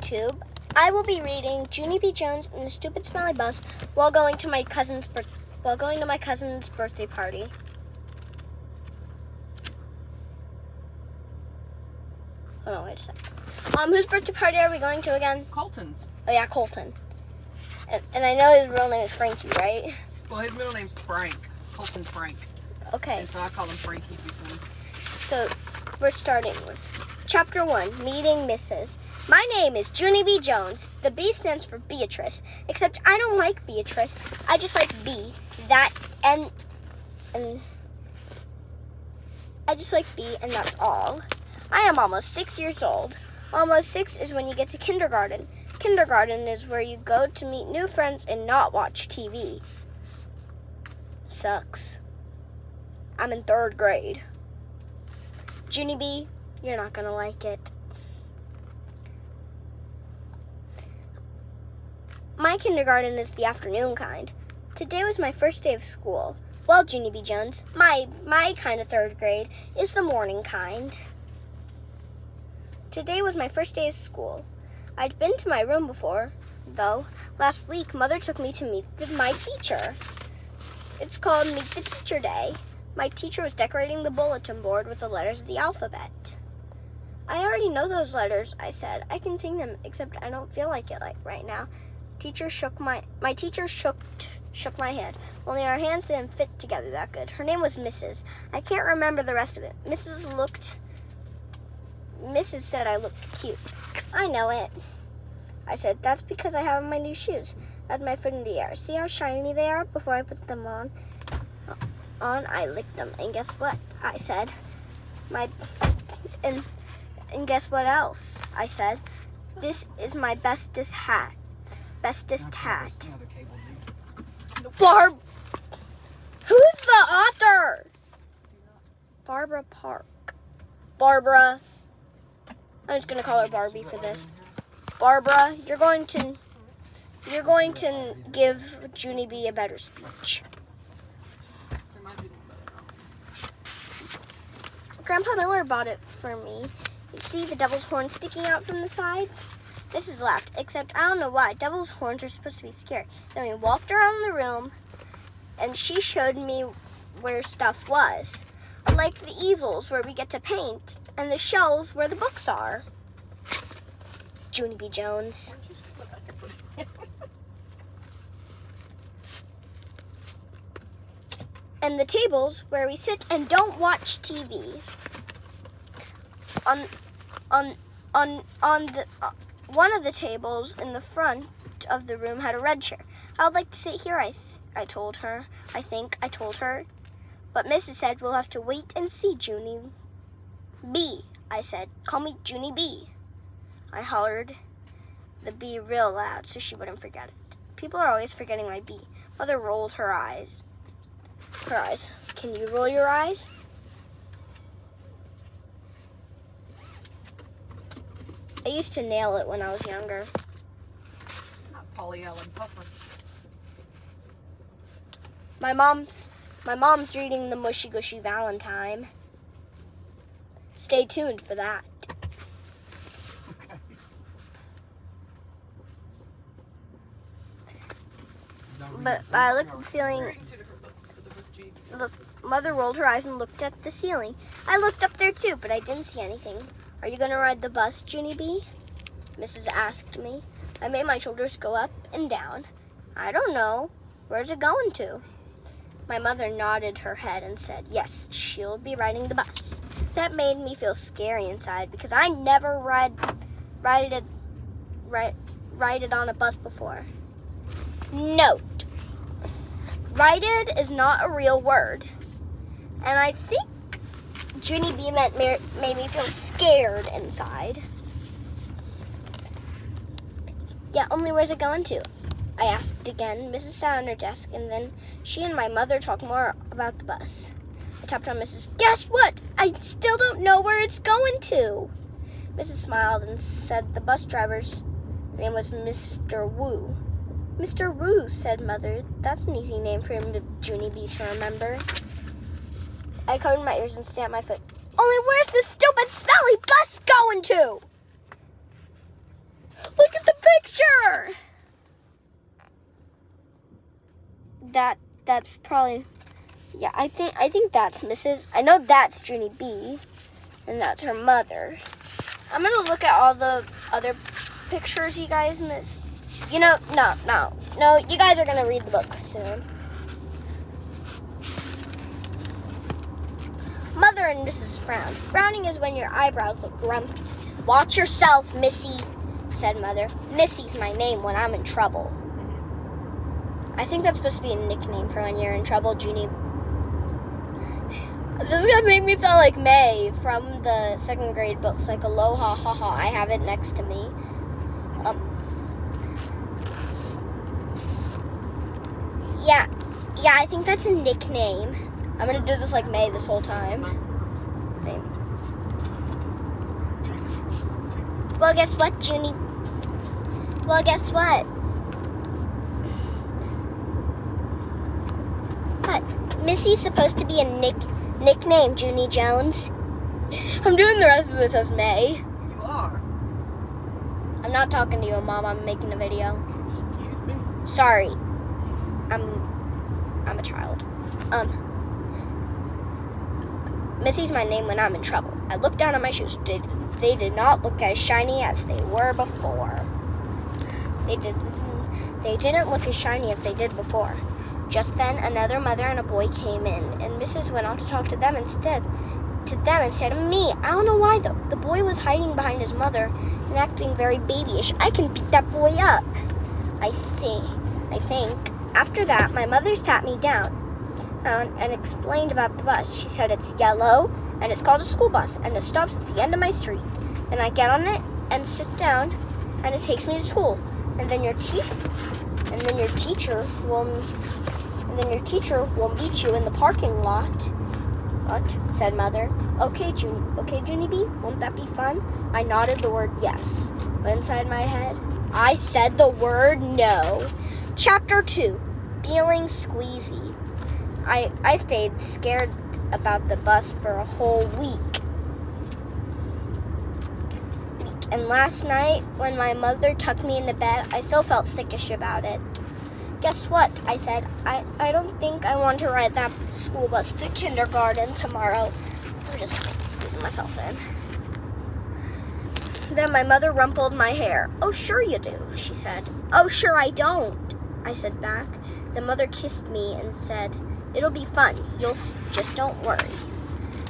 YouTube. I will be reading Junie B Jones and the Stupid Smelly Bus while going to my cousin's birthday party. Hold on, wait a second. Whose birthday party are we going to again? Colton's. Oh yeah, Colton. And I know his real name is Frankie, right? Well, his middle name's Frank. Colton Frank. Okay. And so I call him Frankie before. So we're starting with Chapter 1, Meeting Mrs. My name is Junie B Jones. The B stands for Beatrice, except I don't like Beatrice. I just like B. That and I just like B, and that's all. I am almost 6 years old. Almost 6 is when you get to kindergarten. Kindergarten is where you go to meet new friends and not watch TV. Sucks. I'm in 3rd grade. Junie B, you're not gonna like it. My kindergarten is the afternoon kind. Today was my first day of school. Well, Junie B Jones, my kind of 3rd grade is the morning kind. Today was my first day of school. I'd been to my room before, though. Last week, Mother took me to meet my teacher. It's called Meet the Teacher Day. My teacher was decorating the bulletin board with the letters of the alphabet. I already know those letters, I said. I can sing them, except I don't feel like it right now. My teacher shook my hand. Only our hands didn't fit together that good. Her name was Mrs. I can't remember the rest of it. Mrs. said I looked cute. I know it. I said, that's because I have my new shoes. I had my foot in the air. See how shiny they are before I put them on? I licked them. And guess what? I said. And guess what else? I said, this is my bestest hat. Bestest hat. Barb. Who's the author? Barbara Park. Barbara. I'm just gonna call her Barbie for this. Barbara, you're going to give Junie B a better speech. Grandpa Miller bought it for me. You see the devil's horn sticking out from the sides? Mrs. laughed, except I don't know why. Devil's horns are supposed to be scary. Then we walked around the room, and she showed me where stuff was. Like the easels where we get to paint, and the shelves where the books are. Junie B Jones. And the tables where we sit and don't watch TV. One of the tables in the front of the room had a red chair. I would like to sit here, I told her. But Mrs. said we'll have to wait and see, Junie B. I said, call me Junie B. I hollered the B real loud so she wouldn't forget it. People are always forgetting my B. Mother rolled her eyes. Can you roll your eyes? I used to nail it when I was younger. Not Polly Ellen Puffer. My mom's reading The Mushy Gushy Valentine. Stay tuned for that. Okay. But I looked at the ceiling. Look, Mother rolled her eyes and looked at the ceiling. I looked up there too, but I didn't see anything. Are you going to ride the bus, Junie B? Mrs. asked me. I made my shoulders go up and down. I don't know. Where's it going to? My mother nodded her head and said, yes, she'll be riding the bus. That made me feel scary inside because I never ride it on a bus before. Note. Righted is not a real word. And I think Junie B made me feel scared inside. Yeah, only where's it going to? I asked again. Mrs. sat on her desk, and then she and my mother talked more about the bus. I tapped on Mrs. Guess what? I still don't know where it's going to. Mrs. smiled and said the bus driver's name was Mr. Wu. Mr. Wu, said Mother. That's an easy name for Junie B to remember. I covered my ears and stamped my foot. Only where's the stupid smelly bus going to? that's probably, yeah, I think that's Mrs. I know that's Junie B, and that's her mother. I'm gonna look at all the other pictures you guys missed. You know, no, you guys are gonna read the book soon. Mother and Mrs. Frown. Frowning is when your eyebrows look grumpy. Watch yourself, Missy, said Mother. Missy's my name when I'm in trouble. I think that's supposed to be a nickname for when you're in trouble, Junie. This is gonna make me sound like May from the second grade books, like aloha, haha. I have it next to me. Yeah, I think that's a nickname. I'm gonna do this like May this whole time. Well, guess what, Junie? Well, guess what? What? Missy's supposed to be a nickname, Junie Jones. I'm doing the rest of this as May. You are. I'm not talking to you, Mom. I'm making a video. Excuse me. Sorry. I'm a child. Missy's my name when I'm in trouble. I looked down at my shoes. They did not look as shiny as they were before. They didn't look as shiny as they did before. Just then, another mother and a boy came in, and Mrs. went off to talk to them instead of me. I don't know why, though. The boy was hiding behind his mother and acting very babyish. I can beat that boy up, I think. After that, my mother sat me down and explained about the bus. She said it's yellow, and it's called a school bus, and it stops at the end of my street. Then I get on it and sit down, and it takes me to school. And then your teacher will meet you in the parking lot. What? Said Mother. Okay, Junie B, won't that be fun? I nodded the word yes, but inside my head, I said the word no. Chapter 2, Feeling Squeezy. I stayed scared about the bus for a whole week. And last night, when my mother tucked me into bed, I still felt sickish about it. Guess what? I said, I don't think I want to ride that school bus to kindergarten tomorrow. I'm just squeezing myself in. Then my mother rumpled my hair. Oh, sure you do, she said. Oh, sure I don't, I said back. The mother kissed me and said, it'll be fun. Just don't worry.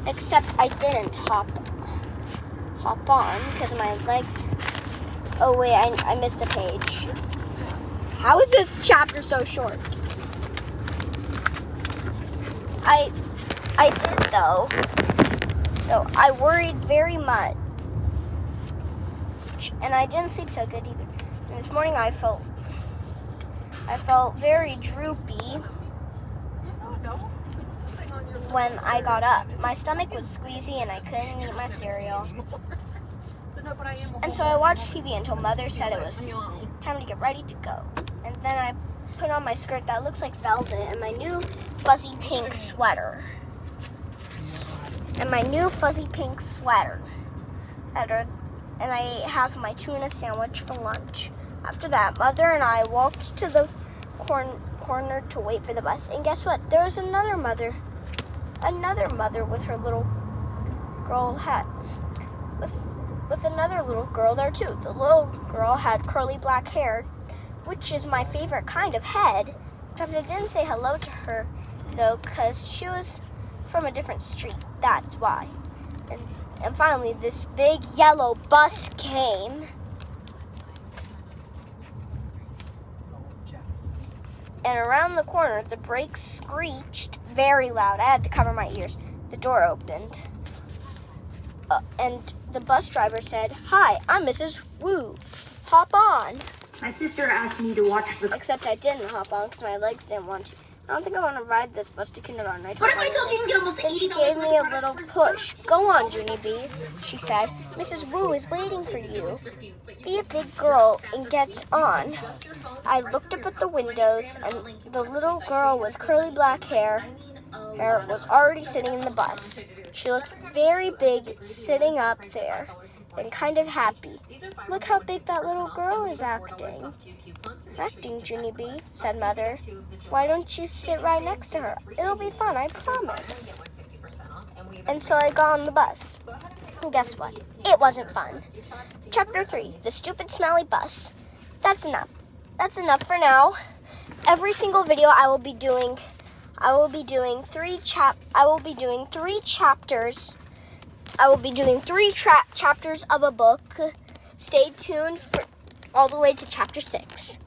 Except I didn't hop on because my legs. Oh wait, I missed a page. How is this chapter so short? I did though. So I worried very much, and I didn't sleep so good either. And this morning I felt very droopy. When I got up, my stomach was squeezy and I couldn't eat my cereal. And so I watched TV until Mother said it was time to get ready to go. And then I put on my skirt that looks like velvet and my new fuzzy pink sweater. And I ate half my tuna sandwich for lunch. After that, Mother and I walked to the corner to wait for the bus. And guess what? There was another mother with her little girl hat. With another little girl there too. The little girl had curly black hair, which is my favorite kind of head. Except I didn't say hello to her though, because she was from a different street. That's why. And finally, this big yellow bus came. And around the corner, the brakes screeched very loud. I had to cover my ears. The door opened. And the bus driver said, "Hi, I'm Mrs. Wu. Hop on." My sister asked me to watch the... Except I didn't hop on because my legs didn't want to. I don't think I want to ride this bus to kindergarten. What if I told you you can get almost Then she $80 gave me a worth of little products push. Go on, Junie B, she said. Mrs. Wu is waiting for you. Be a big girl and get on. I looked up at the windows, and the little girl with curly black hair was already sitting in the bus. She looked very big sitting up there. and kind of happy. Look how big that little girl is acting. Acting, Junie B, said Mother. Why don't you sit right next to her? It'll be fun, I promise. And so I got on the bus. And guess what? It wasn't fun. Chapter 3, The Stupid Smelly Bus. That's enough. That's enough for now. Every single video I will be doing three chapters. I will be doing three chapters of a book. Stay tuned for all the way to chapter 6.